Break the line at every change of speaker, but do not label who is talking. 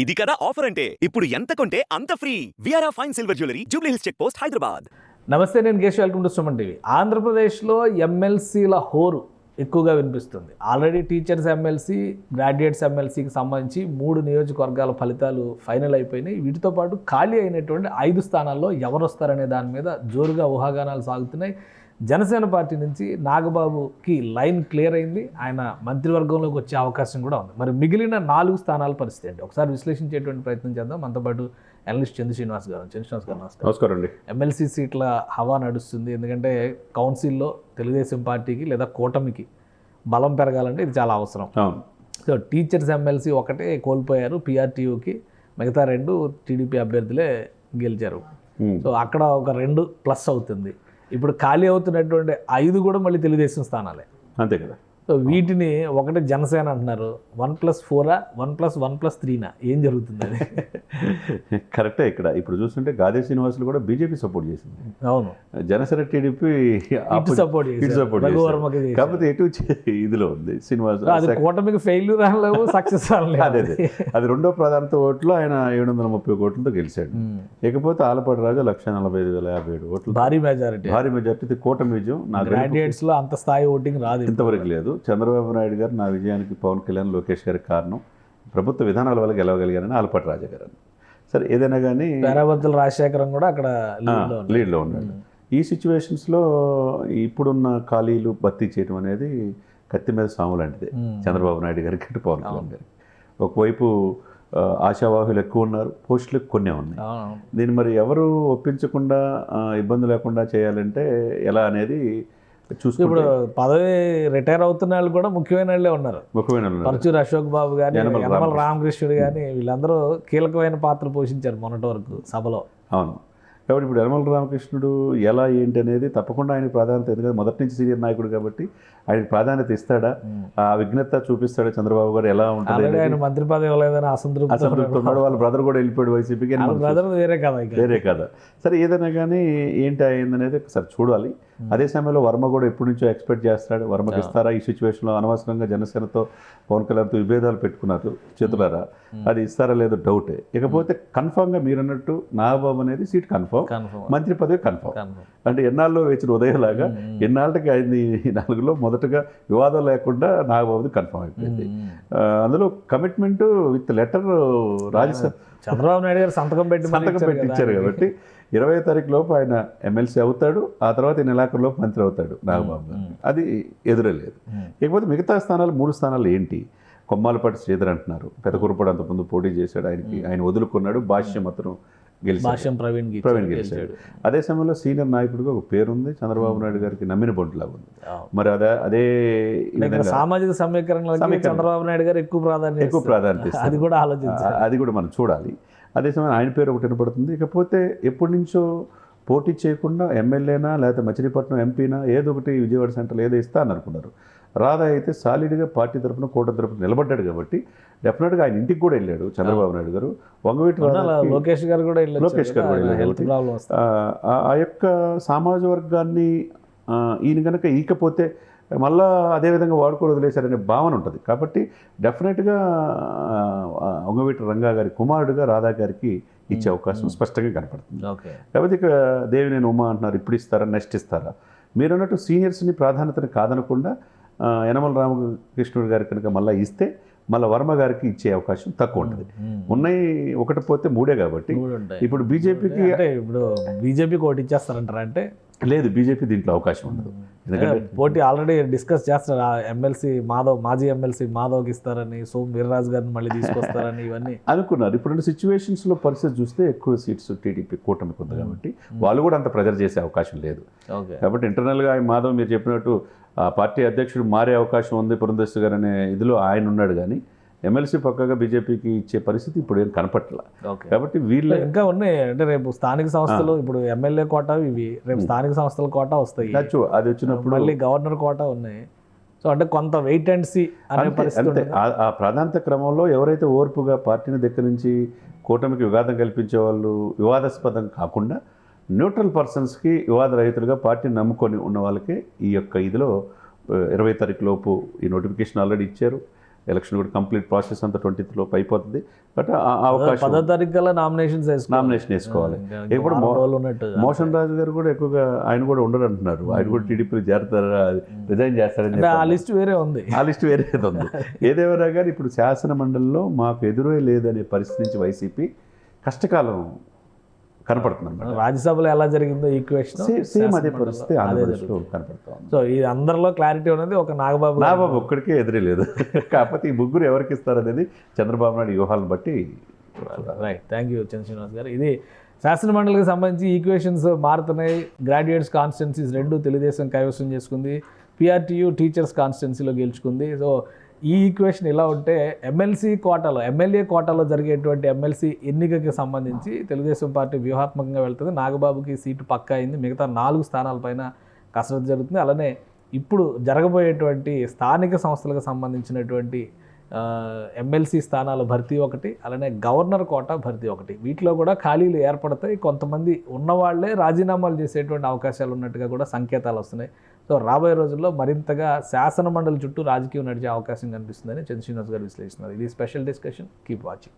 ఇది కదా ఆఫర్ అంటే ఇప్పుడు ఎంత కొంటే అంత ఫ్రీ. విఆర్ఆ fine silver jewellery Jubilee Hills check post Hyderabad.
నమస్తే, నేను Keshav. Welcome to Suman TV. ఆంధ్రప్రదేశ్లో ఎమ్మెల్సీల హోరు ఎక్కువగా వినిపిస్తుంది. ఆల్రెడీ టీచర్స్ ఎమ్మెల్సీ, గ్రాడ్యుయేట్స్ ఎమ్మెల్సీకి సంబంధించి 3 నియోజకవర్గాల ఫలితాలు ఫైనల్ అయిపోయినాయి. వీటితో పాటు ఖాళీ అయినటువంటి 5 స్థానాల్లో ఎవరు వస్తారనే దాని మీద జోరుగా ఊహాగానాలు సాగుతున్నాయి. జనసేన పార్టీ నుంచి నాగబాబుకి లైన్ క్లియర్ అయింది. ఆయన మంత్రివర్గంలోకి వచ్చే అవకాశం కూడా ఉంది. మరి మిగిలిన 4 స్థానాల పరిస్థితి ఏంటి ఒకసారి విశ్లేషించేటువంటి ప్రయత్నం చేద్దాం. మనతో పాటు అనలిస్ట్ చంద్ర శ్రీనివాస్ గారు.
నమస్కారం అండి.
ఎమ్మెల్సీ సీట్ల హవా నడుస్తుంది. ఎందుకంటే కౌన్సిల్లో తెలుగుదేశం పార్టీకి లేదా కూటమికి బలం పెరగాలంటే ఇది చాలా అవసరం. సో టీచర్స్ ఎమ్మెల్సీ ఒకటే కోల్పోయారు పిఆర్టీయూకి, మిగతా 2 టీడీపీ అభ్యర్థులే గెలిచారు. సో అక్కడ ఒక 2 ప్లస్ అవుతుంది. ఇప్పుడు ఖాళీ అవుతున్నటువంటి 5 కూడా మళ్ళీ తెలుగుదేశం స్థానాలే.
అంతే కదా.
సో వీటిని ఒకటే జనసేన అంటున్నారు. 1+4 1+1+3 ఏం జరుగుతుంది అది?
కరెక్టే. ఇప్పుడు చూస్తుంటే గాదే శ్రీనివాసులు కూడా బీజేపీ సపోర్ట్ చేసింది.
అవును,
జనసేన టీడీపీ
సపోర్ట్
కాకపోతే ఎటు ఇదిలో ఉంది శ్రీనివాస్.
అది కూటమికి ఫెయిల్యూర్ అనలేవు, సక్సెస్ అనలేవు.
అదే అది రెండో ప్రాధాన్యత ఓట్లు ఆయన 730 కోట్లతో గెలిచాడు. ఇకపోతే ఆలపాటి రాజా 1,45,057 ఓట్లు, భారీ మెజారిటీ కూటమి విజయం. నా
గ్రాడ్యుయేట్స్ లో అంత స్థాయి ఓటింగ్ రాదు,
ఇంతవరకు లేదు. చంద్రబాబు నాయుడు గారు నా విజయానికి పవన్ కళ్యాణ్, లోకేష్ గారికి కారణం ప్రభుత్వ విధానాల వల్ల గెలవగలిగారని ఆలపాటి రాజా గారు. సరే, ఏదైనా కానీ
పేరాబత్తుల రాజశేఖరం కూడా అక్కడ
లీడ్లో ఉన్నాడు. ఈ సిచ్యువేషన్స్లో ఇప్పుడున్న ఖాళీలు భర్తీ చేయడం అనేది కత్తి మీద సాము లాంటిదే చంద్రబాబు నాయుడు గారికి, అటు పవన్ కళ్యాణ్ గారికి. ఒకవైపు ఆశావాహులు ఎక్కువ ఉన్నారు, పోస్టులు కొన్నే ఉన్నాయి. దీన్ని మరి ఎవరు ఒప్పించకుండా ఇబ్బంది లేకుండా చేయాలంటే ఎలా అనేది చూసి, ఇప్పుడు
పదవి రిటైర్ అవుతున్న వాళ్ళు కూడా ముఖ్యమైన వాళ్ళే ఉన్నారు. పరచూరు అశోక్ బాబు కానీ, యనమల రామకృష్ణుడు కానీ, వీళ్ళందరూ కీలకమైన పాత్ర పోషించారు మొన్నటి వరకు సభలో.
అవును. కాబట్టి ఇప్పుడు యనమల రామకృష్ణుడు ఎలా ఏంటి అనేది తప్పకుండా ఆయనకు ప్రాధాన్యత, ఎందుకంటే మొదటి నుంచి సీనియర్ నాయకుడు కాబట్టి ఆయనకు ప్రాధాన్యత ఇస్తాడా, ఆ విఘ్నత చూపిస్తాడా చంద్రబాబు గారు, ఎలా ఉంటుంది.
ఆయన మంత్రి పదవి ఇవ్వలేదని అసంతృప్తి
ఉన్నాడు. వాళ్ళ బ్రదర్ కూడా వెళ్ళిపోయాడు వైసీపీకి, వేరే కదా. సరే, ఏదైనా కానీ ఏంటి అయిందనేది ఒకసారి చూడాలి. అదే సమయంలో వర్మ కూడా ఎప్పటి నుంచో ఎక్స్పెక్ట్ చేస్తాడు. వర్మకి ఇస్తారా ఈ సిచ్యువేషన్లో? అనవసరంగా జనసేనతో పవన్ కళ్యాణ్తో విభేదాలు పెట్టుకున్నారు చేతులారా, అది ఇస్తారా లేదో డౌటే. ఇకపోతే కన్ఫామ్గా మీరు అన్నట్టు నాగబాబు అనేది సీట్ కన్ఫామ్, మంత్రి పదవి కన్ఫామ్. అంటే ఎన్నాళ్ళలో వేచిన ఉదయంలాగా ఎన్నాళ్ళకి అయింది. 4లో మొదటగా వివాదం లేకుండా నాగబాబుది కన్ఫామ్ అయిపోయింది. అందులో commitment with letter Rajya Sabha
Chandrababu Naidu గారు సంతకం
పెట్టించారు కాబట్టి 20వ తారీఖు లోపు ఆయన ఎమ్మెల్సీ అవుతాడు. ఆ తర్వాత ఈ నెలాఖరులోపు మంత్రి అవుతాడు నాగబాబు గారు. అది ఎదురలేదు. ఇకపోతే మిగతా స్థానాలు 3 స్థానాలు ఏంటి? కొమ్మాలపాటి శ్రీధర్ అంటున్నారు, పెదకూరుపాడు అంతకుముందు పోటీ చేశాడు, ఆయన వదులుకున్నాడు. భాష్యం అతను ప్రవీణ్ గెలిచాడు. అదే సమయంలో సీనియర్ నాయకుడిగా ఒక పేరుంది, చంద్రబాబు నాయుడు గారికి నమ్మిన బొంటులాగా ఉంది. మరి అదే
సామాజిక సమీకరణ చంద్రబాబు నాయుడు గారు ఎక్కువ ప్రాధాన్యత
అది కూడా మనం చూడాలి. అదే సమయం ఆయన పేరు ఒకటి వినపడుతుంది. ఇకపోతే ఎప్పటి నుంచో పోటీ చేయకుండా ఎమ్మెల్యేనా లేకపోతే మచిలీపట్నం ఎంపీనా ఏదో ఒకటి విజయవాడ సెంటర్లో ఏదో ఇస్తా అని అనుకున్నారు. రాధా అయితే సాలిడ్గా పార్టీ తరఫున కూటమి తరఫున నిలబడ్డాడు కాబట్టి డెఫినెట్గా ఆయన ఇంటికి కూడా వెళ్ళాడు చంద్రబాబు నాయుడు గారు. వంగవీటి
లోకేష్ గారు కూడా
వెళ్ళాడు. ఆ యొక్క సామాజ వర్గాన్ని ఈయన కనుక ఈకపోతే మళ్ళా అదేవిధంగా వాడుకోవడం వదిలేశారనే భావన ఉంటుంది. కాబట్టి డెఫినెట్గా వంగవీటి రంగా గారి కుమారుడుగా రాధా గారికి ఇచ్చే అవకాశం స్పష్టంగా కనపడుతుంది. కాబట్టి ఇక దేవినేని ఉమా అంటున్నారు, ఇప్పుడు ఇస్తారా, నెక్స్ట్ ఇస్తారా? మీరు అన్నట్టు సీనియర్స్ని ప్రాధాన్యతను కాదనకుండా యనమల రామకృష్ణుడు గారికి కనుక మళ్ళీ ఇస్తే మళ్ళీ వర్మ గారికి ఇచ్చే అవకాశం తక్కువ ఉంటుంది. ఉన్నాయి ఒకటి పోతే 3 కాబట్టి ఇప్పుడు
బీజేపీకి ఓటు ఇచ్చేస్తారంటారా? అంటే
లేదు, బీజేపీ దీంట్లో అవకాశం ఉండదు. ఎందుకంటే
పోటీ ఆల్రెడీ డిస్కస్ చేస్తారు. ఎమ్మెల్సీ మాధవ్, మాజీ ఎమ్మెల్సీ మాధవ్కి ఇస్తారని, సోమ్ వీర్రాజు గారిని మళ్ళీ తీసుకొస్తారని ఇవన్నీ అనుకున్నారు.
ఇప్పుడు సిచ్యువేషన్స్లో పరిస్థితి చూస్తే ఎక్కువ సీట్స్ టీడీపీ కూటమికి ఉంది కాబట్టి వాళ్ళు కూడా అంత ప్రెజర్ చేసే అవకాశం లేదు. కాబట్టి ఇంటర్నల్గా మాధవ్ మీరు చెప్పినట్టు పార్టీ అధ్యక్షుడు మారే అవకాశం ఉంది పురంధేశ్వరి గారు అనే ఇదిలో ఆయన ఉన్నాడు. కానీ ఎమ్మెల్సీ పక్కగా బీజేపీకి ఇచ్చే పరిస్థితి ఇప్పుడు ఏం కనపట్ల. కాబట్టి వీళ్ళు
ఇంకా ఉన్నాయి. అంటే రేపు స్థానిక సంస్థలు, ఇప్పుడు ఎమ్మెల్యే కోటా ఇవి, రేపు స్థానిక సంస్థల కోటా వస్తాయి.
అది వచ్చినప్పుడు
మళ్ళీ గవర్నర్ కోటా ఉన్నాయి. సో అంటే కొంత వెయిట్ అండ్ సీ అనే పరిస్థితి.
ఆ ప్రాధాన్యత క్రమంలో ఎవరైతే ఓర్పుగా పార్టీని దగ్గర నుంచి కూటమికి వివాదం కల్పించే వాళ్ళు, వివాదాస్పదం కాకుండా న్యూట్రల్ పర్సన్స్కి, వివాద రహితులుగా పార్టీని నమ్ముకొని ఉన్న వాళ్ళకి ఈ యొక్క ఇదిలో 20వ తారీఖు లోపు ఈ నోటిఫికేషన్ ఆల్రెడీ ఇచ్చారు. ఎలక్షన్ కూడా కంప్లీట్ ప్రాసెస్ అంతా 20th లోపు అయిపోతుంది. బట్ ఆ అవకాశం
10వ తారీఖు కల్లా నామినేషన్స్
నామినేషన్ వేసుకోవాలి. ఇప్పుడు మోషన్ రాజు గారు కూడా ఎక్కువగా ఆయన కూడా ఉండరు అంటున్నారు. ఆయన కూడా టీడీపీ చేరతారా, రిజైన్ చేస్తారని
ఆ లిస్ట్ వేరే ఉంది.
ఆ లిస్ట్ వేరే ఉంది. ఏదేమైనా కానీ ఇప్పుడు శాసన మండలిలో మాకు ఎదురే లేదనే పరిస్థితి నుంచి వైసీపీ కష్టకాలం కనపడుతుంది.
రాజ్యసభలో ఎలా జరిగిందో ఈక్వేషన్
సేమ్ అదే పరిస్థితి ఆంధ్రప్రదేశ్లో కనపడుతుంది.
సో ఈ అందరిలో క్లారిటీ ఉన్నది ఒక నాగబాబు
ఒక్కడికే ఎదురే లేదు. కాకపోతే ఈ ముగ్గురు ఎవరికి ఇస్తారనేది చంద్రబాబు నాయుడు వ్యూహాలను బట్టి.
రైట్, థ్యాంక్ యూ చంద్ర శ్రీనివాస్ గారు. ఇది శాసన మండలికి సంబంధించి ఈక్వేషన్స్ మారుతున్నాయి. గ్రాడ్యుయేట్స్ కాన్స్టిట్యున్సీస్ 2 తెలుగుదేశం కైవసం చేసుకుంది, పిఆర్టీయూ టీచర్స్ కాన్స్టిట్యున్సీలో గెలుచుకుంది. సో ఈ ఈక్వేషన్ ఇలా ఉంటే ఎమ్మెల్యే కోటాలో జరిగేటువంటి ఎమ్మెల్సీ ఎన్నికకి సంబంధించి తెలుగుదేశం పార్టీ వ్యూహాత్మకంగా వెళ్తుంది. నాగబాబుకి సీటు పక్కా అయింది. మిగతా 4 స్థానాలపైన కసరత్తు జరుగుతుంది. అలానే ఇప్పుడు జరగబోయేటువంటి స్థానిక సంస్థలకు సంబంధించినటువంటి ఎమ్మెల్సీ స్థానాల భర్తీ ఒకటి, అలానే గవర్నర్ కోటా భర్తీ ఒకటి. వీటిలో కూడా ఖాళీలు ఏర్పడతాయి. కొంతమంది ఉన్నవాళ్లే రాజీనామాలు చేసేటువంటి అవకాశాలు ఉన్నట్టుగా కూడా సంకేతాలు వస్తున్నాయి. సో రాబోయే రోజుల్లో మరింతగా శాసన మండలి చుట్టూ రాజకీయం నడిచే అవకాశం కనిపిస్తుందని చంద్ర శ్రీనివాస్ గారు విశ్లేషిస్తున్నారు. ఇది స్పెషల్ డిస్కషన్. Keep watching.